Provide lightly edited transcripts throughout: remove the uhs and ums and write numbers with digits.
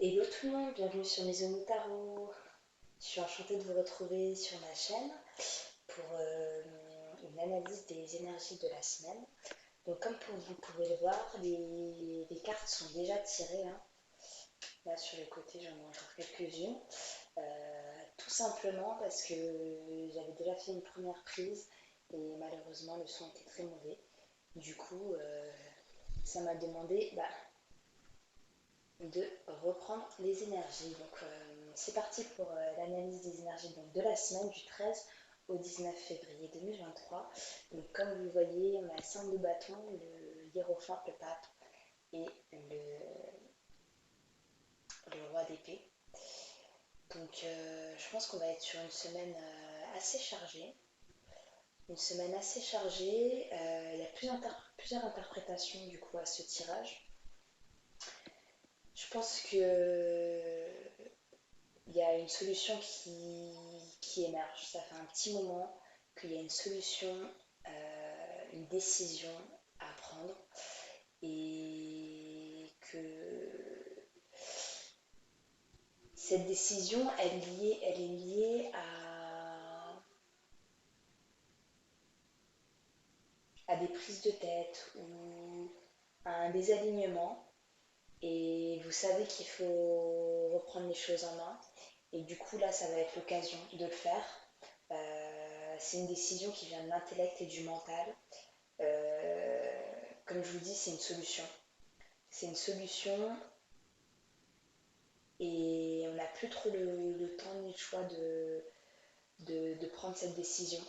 Hello tout le monde, bienvenue sur Maison Tarot. Je suis enchantée de vous retrouver sur ma chaîne pour une analyse des énergies de la semaine. Donc comme vous pouvez le voir, les cartes sont déjà tirées, hein. Là sur les côtés j'en ai encore quelques-unes. Tout simplement parce que j'avais déjà fait une première prise et malheureusement le son était très mauvais. Du coup, ça m'a demandé de reprendre les énergies. Donc c'est parti pour l'analyse des énergies donc, de la semaine du 13 au 19 février 2023. Donc comme vous voyez, on a le 5 de bâton, le hiérophante, le pape et le roi d'épée. Donc je pense qu'on va être sur une semaine assez chargée. Une semaine assez chargée. Il y a plusieurs interprétations du coup à ce tirage. Je pense que il y a une solution qui émerge. Ça fait un petit moment qu'il y a une solution, une décision à prendre et que cette décision, elle est liée à des prises de tête ou à un désalignement. Et vous savez qu'il faut reprendre les choses en main. Et du coup, là, ça va être l'occasion de le faire. C'est une décision qui vient de l'intellect et du mental. Euh, Comme je vous dis, c'est une solution. C'est une solution et on n'a plus trop le temps ni le choix de prendre cette décision.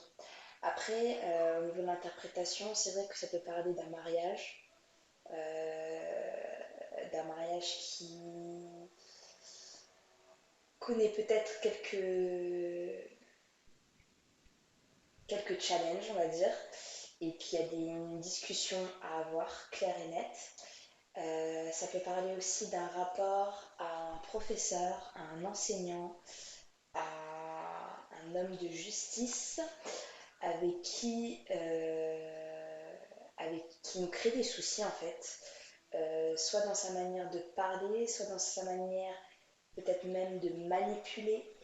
Après, au niveau de l'interprétation, c'est vrai que ça peut parler d'un mariage qui connaît peut-être quelques challenges, on va dire. Et puis il y a une discussion à avoir, claire et nette. Ça peut parler aussi d'un rapport à un professeur, à un enseignant, à un homme de justice avec qui nous crée des soucis en fait. Soit dans sa manière de parler, soit dans sa manière peut-être même de manipuler.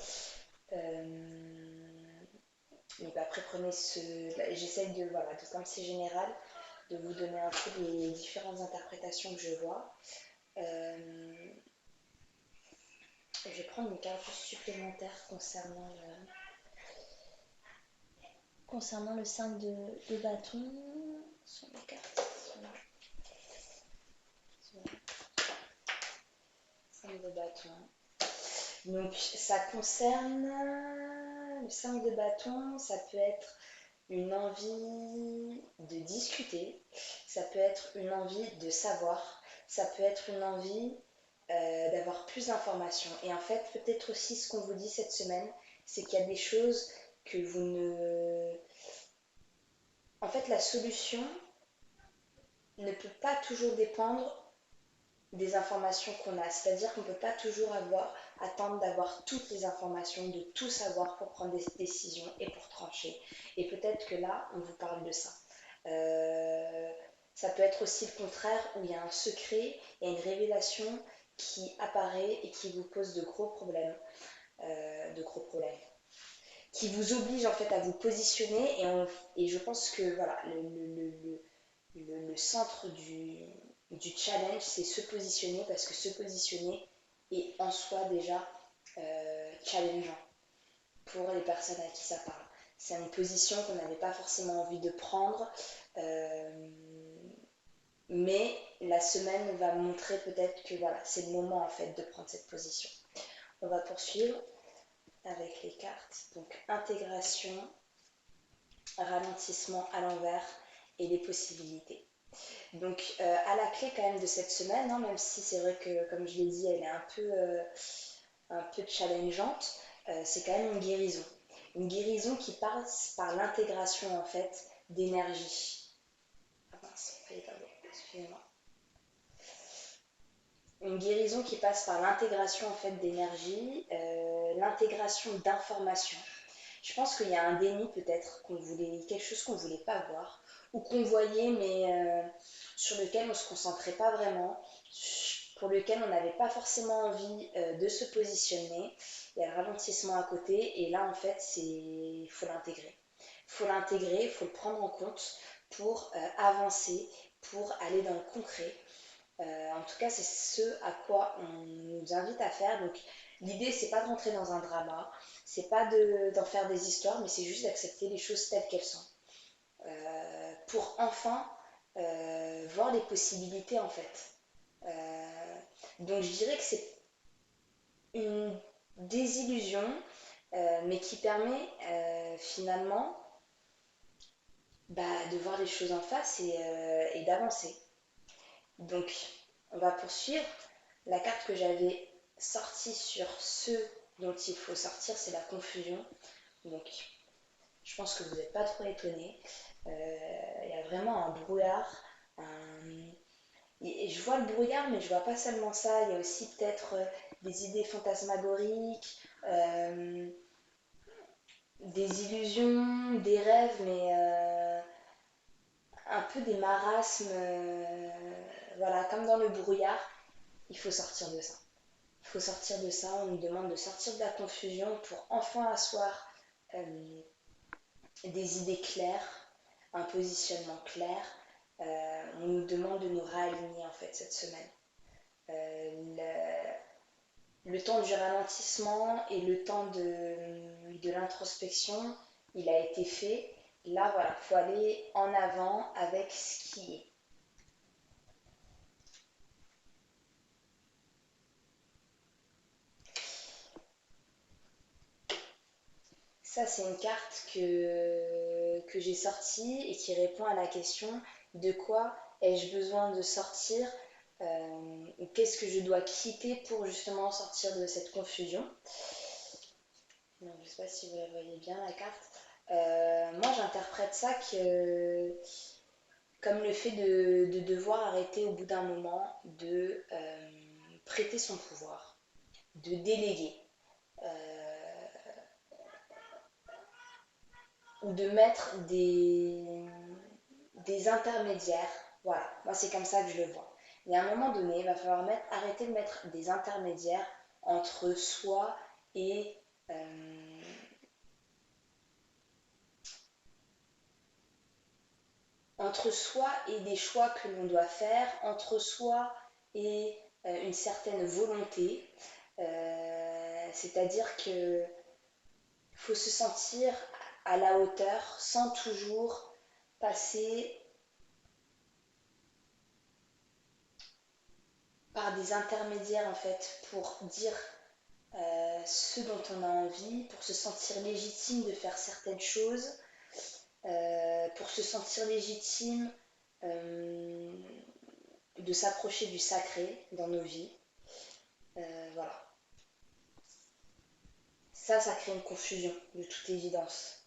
Mais après prenez ce. J'essaie de, voilà, de comme c'est général, de vous donner un peu les différentes interprétations que je vois. Je vais prendre une carte supplémentaire concernant le 5 de bâton. Sur les cartes. Voilà. 5 de bâton. Donc ça concerne le 5 de bâton, ça peut être une envie de discuter, ça peut être une envie de savoir, ça peut être une envie d'avoir plus d'informations. Et en fait, peut-être aussi ce qu'on vous dit cette semaine, c'est qu'il y a des choses que vous ne... En fait, la solution ne peut pas toujours dépendre des informations qu'on a. C'est-à-dire qu'on ne peut pas toujours attendre d'avoir toutes les informations, de tout savoir pour prendre des décisions et pour trancher. Et peut-être que là, on vous parle de ça. Euh, Ça peut être aussi le contraire, où il y a un secret, il y a une révélation qui apparaît et qui vous pose de gros problèmes. Qui vous oblige en fait à vous positionner et je pense que voilà, le centre du challenge, c'est se positionner parce que se positionner est en soi déjà challengeant pour les personnes à qui ça parle. C'est une position qu'on n'avait pas forcément envie de prendre, euh, mais la semaine va montrer peut-être que voilà, c'est le moment en fait de prendre cette position. On va poursuivre avec les cartes. Donc intégration, ralentissement à l'envers et les possibilités. Donc à la clé quand même de cette semaine, hein, même si c'est vrai que comme je l'ai dit, elle est un peu challengeante, c'est quand même une guérison. Une guérison qui passe par l'intégration en fait d'énergie. Ah mince, excusez-moi. Une guérison qui passe par l'intégration en fait d'énergie, l'intégration d'informations. Je pense qu'il y a un déni peut-être qu'on voulait, quelque chose qu'on voulait pas voir ou qu'on voyait mais sur lequel on se concentrait pas vraiment. pour lequel on n'avait pas forcément envie de se positionner. Il y a le ralentissement à côté et là en fait il faut l'intégrer. Il faut l'intégrer, il faut le prendre en compte pour avancer, pour aller dans le concret. En tout cas, c'est ce à quoi on nous invite à faire. Donc, l'idée, c'est pas de rentrer dans un drama, c'est pas d'en faire des histoires, mais c'est juste d'accepter les choses telles qu'elles sont. Pour enfin voir les possibilités, en fait. Donc, je dirais que c'est une désillusion, mais qui permet finalement de voir les choses en face et d'avancer. Donc, on va poursuivre. La carte que j'avais sortie sur ce dont il faut sortir, c'est la confusion. Donc, je pense que vous n'êtes pas trop étonnés. Il y a vraiment un brouillard. Et je vois le brouillard, mais je vois pas seulement ça. Il y a aussi peut-être des idées fantasmagoriques, des illusions, des rêves, mais un peu des marasmes. Voilà, comme dans le brouillard, il faut sortir de ça. Il faut sortir de ça, on nous demande de sortir de la confusion pour enfin asseoir des idées claires, un positionnement clair. On nous demande de nous réaligner en fait cette semaine. Le temps du ralentissement et le temps de l'introspection, il a été fait. Là, voilà, il faut aller en avant avec ce qui est. Ça, c'est une carte que j'ai sortie et qui répond à la question de quoi ai-je besoin de sortir ou qu'est-ce que je dois quitter pour justement sortir de cette confusion. Donc, je ne sais pas si vous la voyez bien, la carte. Moi, j'interprète ça comme le fait de devoir arrêter au bout d'un moment de prêter son pouvoir, de déléguer. Ou de mettre des intermédiaires. Voilà, moi c'est comme ça que je le vois. Et à un moment donné, il va falloir arrêter de mettre des intermédiaires entre soi et des choix que l'on doit faire, entre soi et une certaine volonté. C'est-à-dire que faut se sentir à la hauteur sans toujours passer par des intermédiaires en fait pour dire ce dont on a envie, pour se sentir légitime de faire certaines choses, pour se sentir légitime euh, de s'approcher du sacré dans nos vies. Voilà. Ça crée une confusion de toute évidence.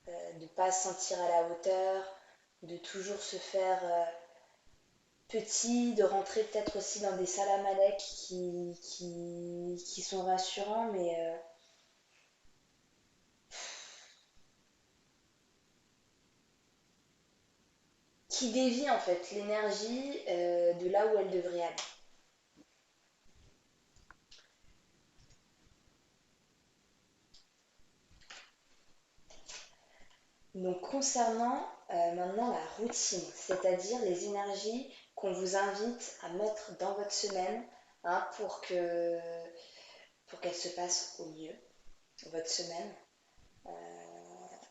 De ne pas se sentir à la hauteur, de toujours se faire petit, de rentrer peut-être aussi dans des salamalek qui sont rassurants, mais qui dévient en fait l'énergie de là où elle devrait aller. Donc concernant maintenant la routine, c'est-à-dire les énergies qu'on vous invite à mettre dans votre semaine hein, pour qu'elle se passe au mieux, votre semaine,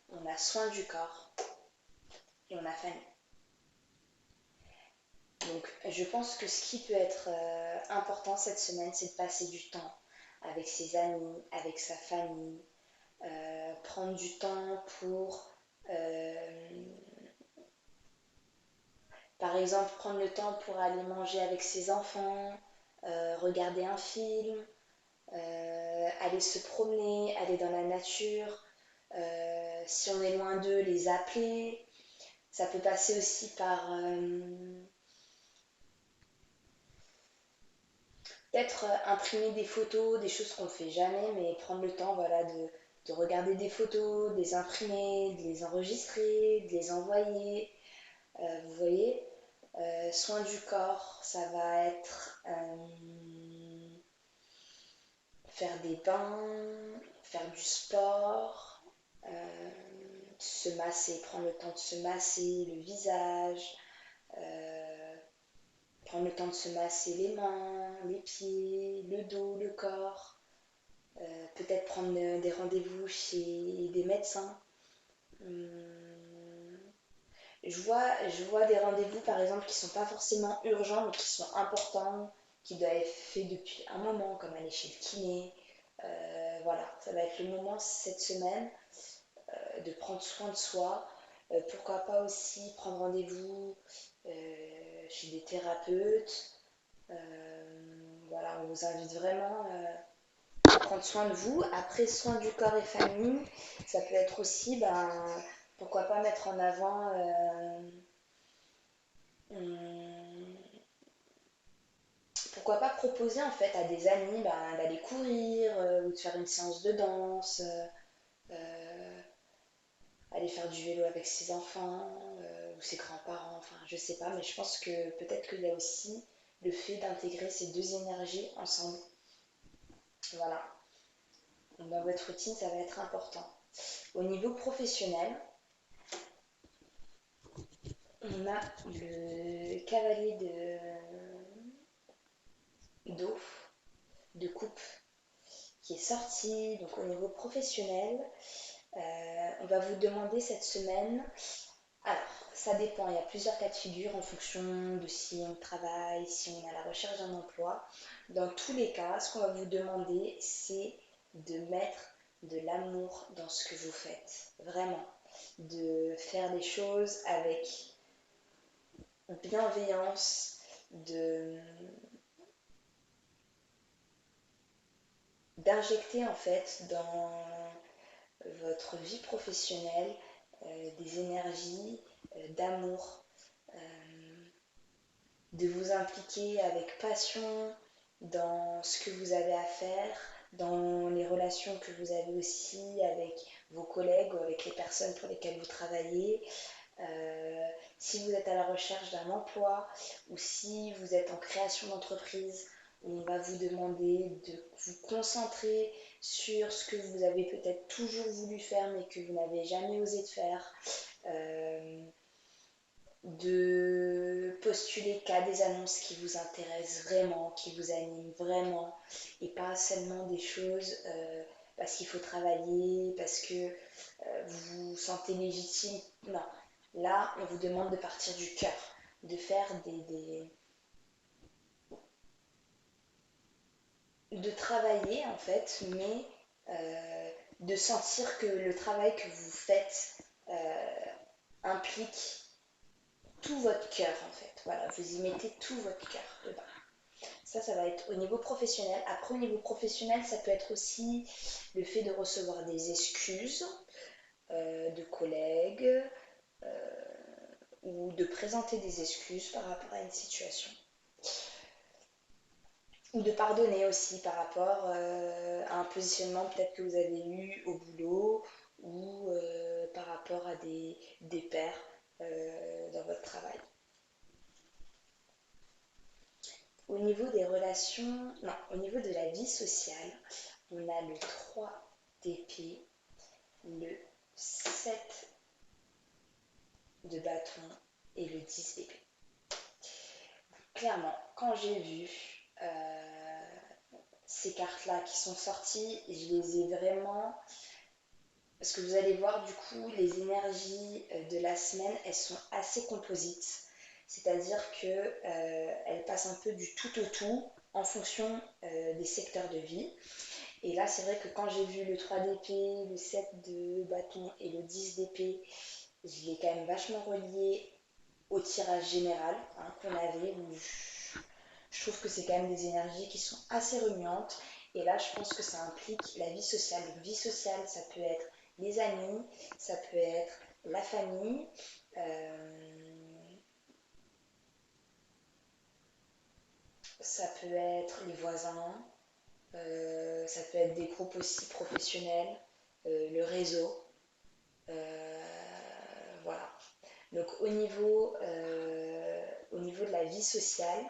on a soin du corps et on a famille. Donc je pense que ce qui peut être important cette semaine, c'est de passer du temps avec ses amis, avec sa famille, prendre du temps pour, par exemple, prendre le temps pour aller manger avec ses enfants, regarder un film, aller se promener, aller dans la nature, si on est loin d'eux, les appeler. Ça peut passer aussi par peut-être imprimer des photos, des choses qu'on ne fait jamais, mais prendre le temps voilà, de regarder des photos, de les imprimer, de les enregistrer, de les envoyer. Vous voyez, Soin du corps, ça va être faire des bains, faire du sport, se masser, prendre le temps de se masser le visage, euh, prendre le temps de se masser les mains, les pieds, le dos, le corps, peut-être prendre des rendez-vous chez des médecins. Hum, je vois des rendez-vous par exemple qui sont pas forcément urgents mais qui sont importants, qui doivent être faits depuis un moment, comme aller chez le kiné. Voilà, ça va être le moment cette semaine de prendre soin de soi. Pourquoi pas aussi prendre rendez-vous chez des thérapeutes. Voilà, on vous invite vraiment à prendre soin de vous. Après, soin du corps et famille, ça peut être aussi, pourquoi pas mettre en avant hum, pourquoi pas proposer en fait à des amis d'aller courir ou de faire une séance de danse, euh, aller faire du vélo avec ses enfants ou ses grands-parents, enfin je sais pas, mais je pense que peut-être qu'il y a aussi le fait d'intégrer ces deux énergies ensemble. Voilà, donc dans votre routine ça va être important. Au niveau professionnel, on a le cavalier d'eau, de coupe, qui est sorti. Donc au niveau professionnel, on va vous demander cette semaine. Alors, ça dépend, il y a plusieurs cas de figure en fonction de si on travaille, si on est à la recherche d'un emploi. Dans tous les cas, ce qu'on va vous demander, c'est de mettre de l'amour dans ce que vous faites. Vraiment. De faire des choses avec bienveillance, d'injecter en fait dans votre vie professionnelle des énergies d'amour, de vous impliquer avec passion dans ce que vous avez à faire, dans les relations que vous avez aussi avec vos collègues ou avec les personnes pour lesquelles vous travaillez. Euh, Si vous êtes à la recherche d'un emploi ou si vous êtes en création d'entreprise, on va vous demander de vous concentrer sur ce que vous avez peut-être toujours voulu faire mais que vous n'avez jamais osé de faire. Euh, de postuler qu'à des annonces qui vous intéressent vraiment, qui vous animent vraiment, et pas seulement des choses parce qu'il faut travailler, parce que vous vous sentez légitime. Non, là, on vous demande de partir du cœur, de faire de travailler en fait, mais de sentir que le travail que vous faites implique tout votre cœur en fait. Voilà, vous y mettez tout votre cœur dedans. Ça va être au niveau professionnel. Après, au niveau professionnel, ça peut être aussi le fait de recevoir des excuses de collègues ou de présenter des excuses par rapport à une situation. Ou de pardonner aussi par rapport à un positionnement peut-être que vous avez eu au boulot ou par rapport à des pairs dans votre travail. Au niveau des relations, non, au niveau de la vie sociale, on a le 3 d'épée, le 7 de bâton et le 10 d'épée. Clairement, quand j'ai vu ces cartes-là qui sont sorties, je les ai vraiment. Parce que vous allez voir, du coup, les énergies de la semaine, elles sont assez composites. C'est-à-dire qu'elles passent un peu du tout au tout en fonction des secteurs de vie. Et là, c'est vrai que quand j'ai vu le 3 d'épée, le 7 de bâton et le 10 d'épée, je l'ai quand même vachement relié au tirage général qu'on avait, où je trouve que c'est quand même des énergies qui sont assez remuantes. Et là, je pense que ça implique la vie sociale. Donc, vie sociale, ça peut être les amis, ça peut être la famille, ça peut être les voisins, ça peut être des groupes aussi professionnels, le réseau. Voilà. Donc au niveau au niveau de la vie sociale,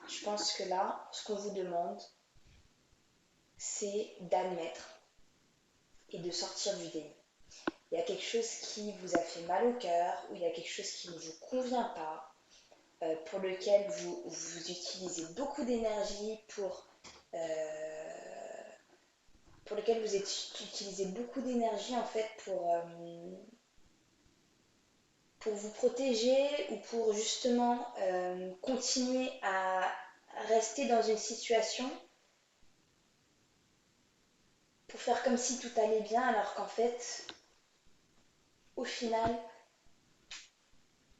je pense que là, ce qu'on vous demande, c'est d'admettre et de sortir du déni. Il y a quelque chose qui vous a fait mal au cœur, ou il y a quelque chose qui ne vous convient pas, pour lequel vous utilisez beaucoup d'énergie, pour lequel vous utilisez beaucoup d'énergie en fait pour vous protéger ou pour justement continuer à rester dans une situation pour faire comme si tout allait bien alors qu'en fait, au final,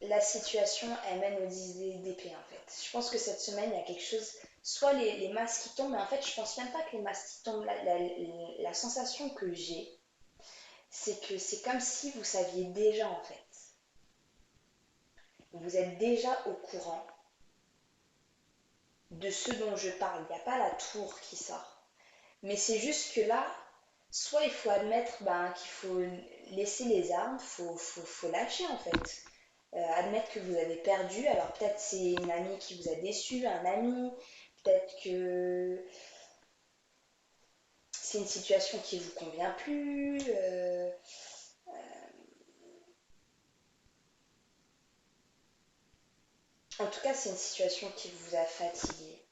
la situation elle mène au 10 d'épée en fait. Je pense que cette semaine, il y a quelque chose, soit les masques qui tombent, mais en fait, je pense même pas que les masques qui tombent. La sensation que j'ai, c'est que c'est comme si vous saviez déjà en fait. Vous êtes déjà au courant de ce dont je parle. Il n'y a pas la tour qui sort. Mais c'est juste que là, soit il faut admettre qu'il faut laisser les armes, faut lâcher en fait. Admettre que vous avez perdu. Alors peut-être c'est une amie qui vous a déçu, un ami, peut-être que c'est une situation qui ne vous convient plus. En tout cas, c'est une situation qui vous a fatigué.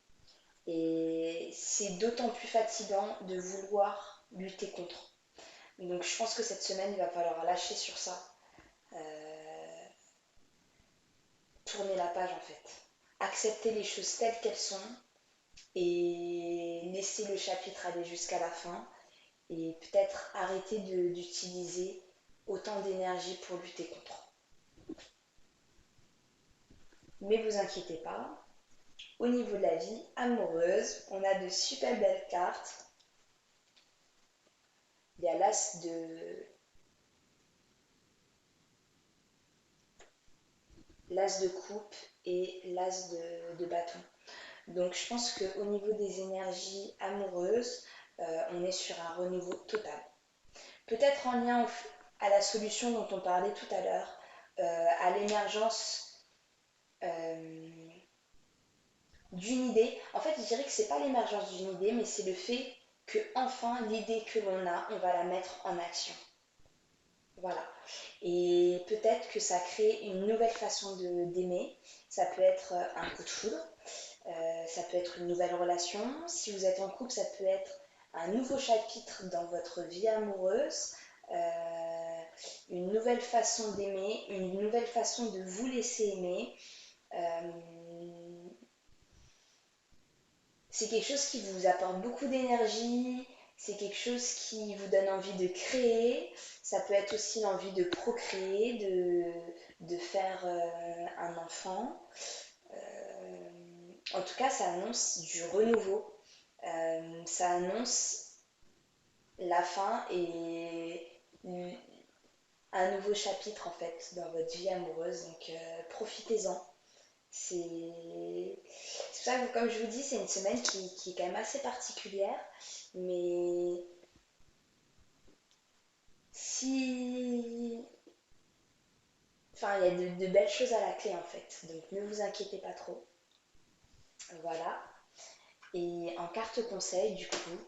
Et c'est d'autant plus fatigant de vouloir lutter contre. Donc je pense que cette semaine, il va falloir lâcher sur ça. Euh, Tourner la page en fait. Accepter les choses telles qu'elles sont et laisser le chapitre aller jusqu'à la fin. Et peut-être arrêter d'utiliser autant d'énergie pour lutter contre. Mais vous inquiétez pas, au niveau de la vie amoureuse, on a de super belles cartes. Il y a l'as de coupe et l'as de bâton. Donc je pense qu'au niveau des énergies amoureuses, on est sur un renouveau total. Peut-être en lien à la solution dont on parlait tout à l'heure, à l'émergence d'une idée. En fait, je dirais que c'est pas l'émergence d'une idée, mais c'est le fait que enfin l'idée que l'on a, on va la mettre en action. Voilà. Et peut-être que ça crée une nouvelle façon d'aimer. Ça peut être un coup de foudre, ça peut être une nouvelle relation. Si vous êtes en couple, ça peut être un nouveau chapitre dans votre vie amoureuse, une nouvelle façon d'aimer, une nouvelle façon de vous laisser aimer. Euh, c'est quelque chose qui vous apporte beaucoup d'énergie, c'est quelque chose qui vous donne envie de créer, ça peut être aussi l'envie de procréer, de faire un enfant. En tout cas, ça annonce du renouveau, ça annonce la fin et un nouveau chapitre en fait dans votre vie amoureuse, donc profitez-en. C'est pour ça que, comme je vous dis, c'est une semaine qui est quand même assez particulière, mais si... Enfin, il y a de belles choses à la clé en fait, donc ne vous inquiétez pas trop. Voilà. Et en carte conseil, du coup,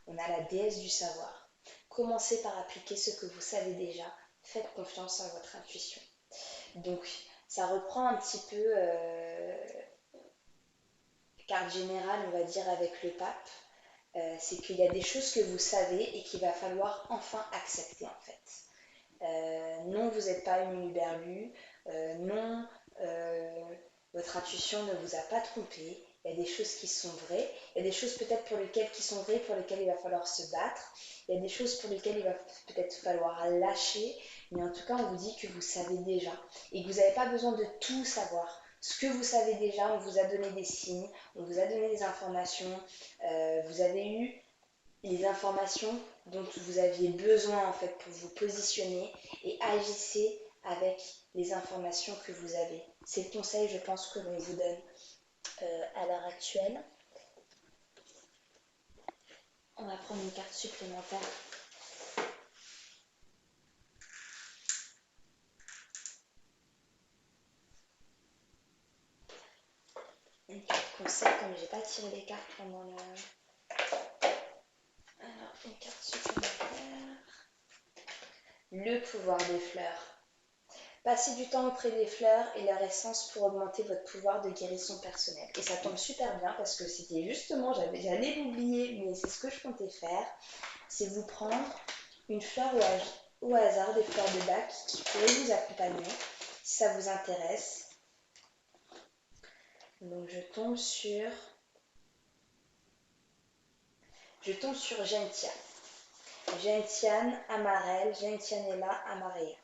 on a la déesse du savoir. Commencez par appliquer ce que vous savez déjà, faites confiance à votre intuition. Donc, ça reprend un petit peu carte générale, on va dire, avec le pape. C'est qu'il y a des choses que vous savez et qu'il va falloir enfin accepter en fait. Non, vous n'êtes pas une huberlue. Non, euh, votre intuition ne vous a pas trompé. Il y a des choses qui sont vraies. Il y a des choses peut-être qui sont vraies, pour lesquelles il va falloir se battre. Il y a des choses pour lesquelles il va peut-être falloir lâcher. Mais en tout cas, on vous dit que vous savez déjà et que vous n'avez pas besoin de tout savoir. Ce que vous savez déjà, on vous a donné des signes, on vous a donné des informations, vous avez eu les informations dont vous aviez besoin en fait pour vous positionner et agissez avec les informations que vous avez. C'est le conseil, je pense, que l'on vous donne à l'heure actuelle. On va prendre une carte supplémentaire. conseil, comme j'ai pas tiré les cartes pendant le... Alors, une carte supplémentaire. Le pouvoir des fleurs. Passez du temps auprès des fleurs et leur essence pour augmenter votre pouvoir de guérison personnelle. Et ça tombe super bien parce que c'était justement, j'allais l'oublier, mais c'est ce que je comptais faire. C'est vous prendre une fleur au hasard, des fleurs de bac qui pourraient vous accompagner si ça vous intéresse. Donc je tombe sur Gentian. Gentian amarelle, Gentianella amarella.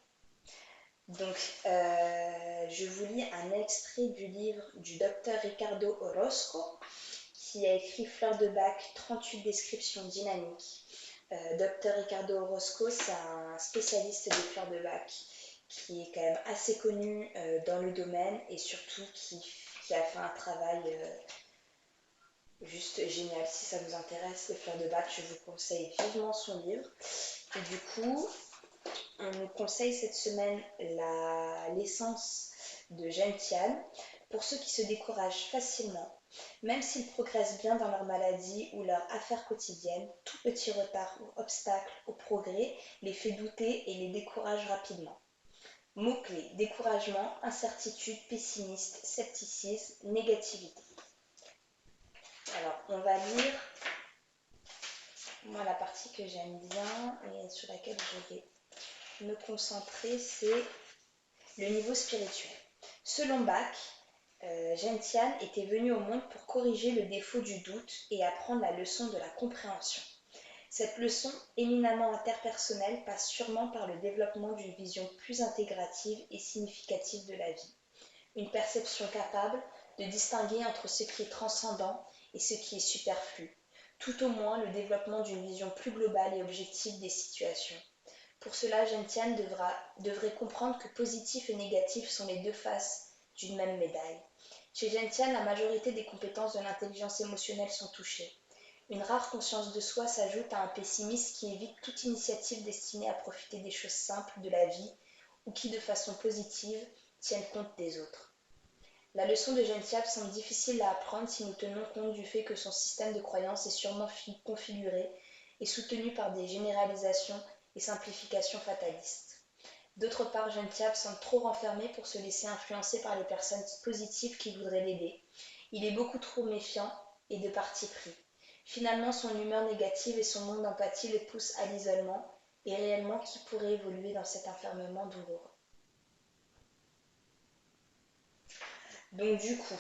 Donc, je vous lis un extrait du livre du docteur Ricardo Orozco, qui a écrit Fleurs de bac, 38 descriptions dynamiques. Docteur Ricardo Orozco, c'est un spécialiste des fleurs de bac, qui est quand même assez connu dans le domaine et surtout qui a fait un travail juste génial. Si ça vous intéresse, les fleurs de bac, je vous conseille vivement son livre. Et du coup, on nous conseille cette semaine l'essence de Gentiane pour ceux qui se découragent facilement. Même s'ils progressent bien dans leur maladie ou leur affaire quotidienne, tout petit retard ou obstacle au progrès les fait douter et les décourage rapidement. Mots-clés: découragement, incertitude, pessimiste, scepticisme, négativité. Alors, on va lire, moi, la partie que j'aime bien et sur laquelle je vais me concentrer, c'est le niveau spirituel. Selon Bach, Gentiane était venue au monde pour corriger le défaut du doute et apprendre la leçon de la compréhension. Cette leçon, éminemment interpersonnelle, passe sûrement par le développement d'une vision plus intégrative et significative de la vie. Une perception capable de distinguer entre ce qui est transcendant et ce qui est superflu. Tout au moins le développement d'une vision plus globale et objective des situations. Pour cela, Gentiane devrait comprendre que positif et négatif sont les deux faces d'une même médaille. Chez Gentiane, la majorité des compétences de l'intelligence émotionnelle sont touchées. Une rare conscience de soi s'ajoute à un pessimisme qui évite toute initiative destinée à profiter des choses simples de la vie ou qui, de façon positive, tiennent compte des autres. La leçon de Gentiane semble difficile à apprendre si nous tenons compte du fait que son système de croyances est sûrement configuré et soutenu par des généralisations et simplifications fatalistes. D'autre part, Gentiane semble trop renfermé pour se laisser influencer par les personnes positives qui voudraient l'aider. Il est beaucoup trop méfiant et de parti pris. Finalement, son humeur négative et son manque d'empathie le poussent à l'isolement, et réellement qui pourrait évoluer dans cet enfermement douloureux. Donc du coup,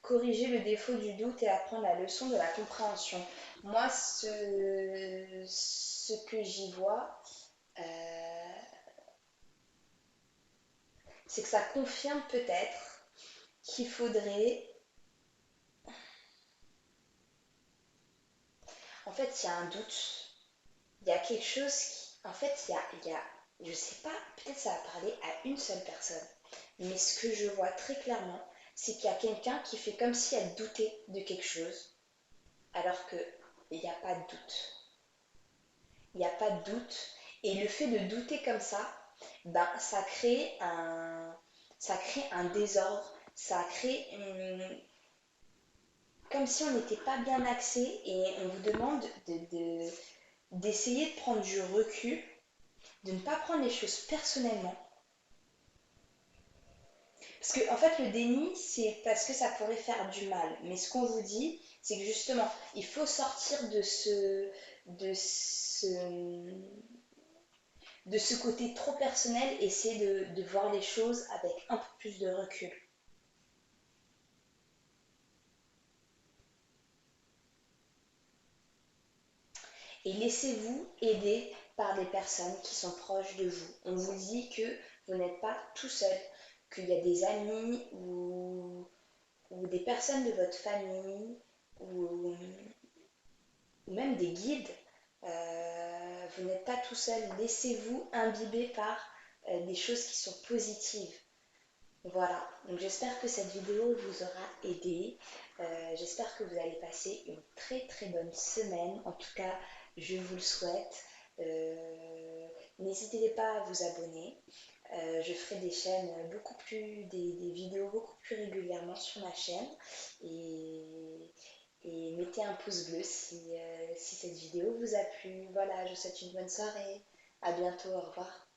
corriger le défaut du doute et apprendre la leçon de la compréhension. Moi, ce que j'y vois, c'est que ça confirme peut-être qu'il faudrait... En fait, il y a un doute, il y a quelque chose qui... En fait, je sais pas, peut-être ça va parler à une seule personne, mais ce que je vois très clairement, c'est qu'il y a quelqu'un qui fait comme si elle doutait de quelque chose, alors qu'il n'y a pas de doute. Il n'y a pas de doute, et le fait de douter comme ça, ben, ça crée un désordre, ça crée comme si on n'était pas bien axé, et on vous demande d'essayer de prendre du recul, de ne pas prendre les choses personnellement. Parce que en fait, le déni, c'est parce que ça pourrait faire du mal. Mais ce qu'on vous dit, c'est que justement, il faut sortir de ce, de ce côté trop personnel, et essayer de voir les choses avec un peu plus de recul. Et laissez-vous aider par des personnes qui sont proches de vous. On vous dit que vous n'êtes pas tout seul, qu'il y a des amis ou des personnes de votre famille ou même des guides. Vous n'êtes pas tout seul. Laissez-vous imbiber par des choses qui sont positives. Voilà, donc j'espère que cette vidéo vous aura aidé. J'espère que vous allez passer une très très bonne semaine. En tout cas, je vous le souhaite. N'hésitez pas à vous abonner. Je ferai des chaînes beaucoup plus, des vidéos beaucoup plus régulièrement sur ma chaîne. Et, et mettez un pouce bleu si cette vidéo vous a plu. Voilà, je vous souhaite une bonne soirée. À bientôt, au revoir.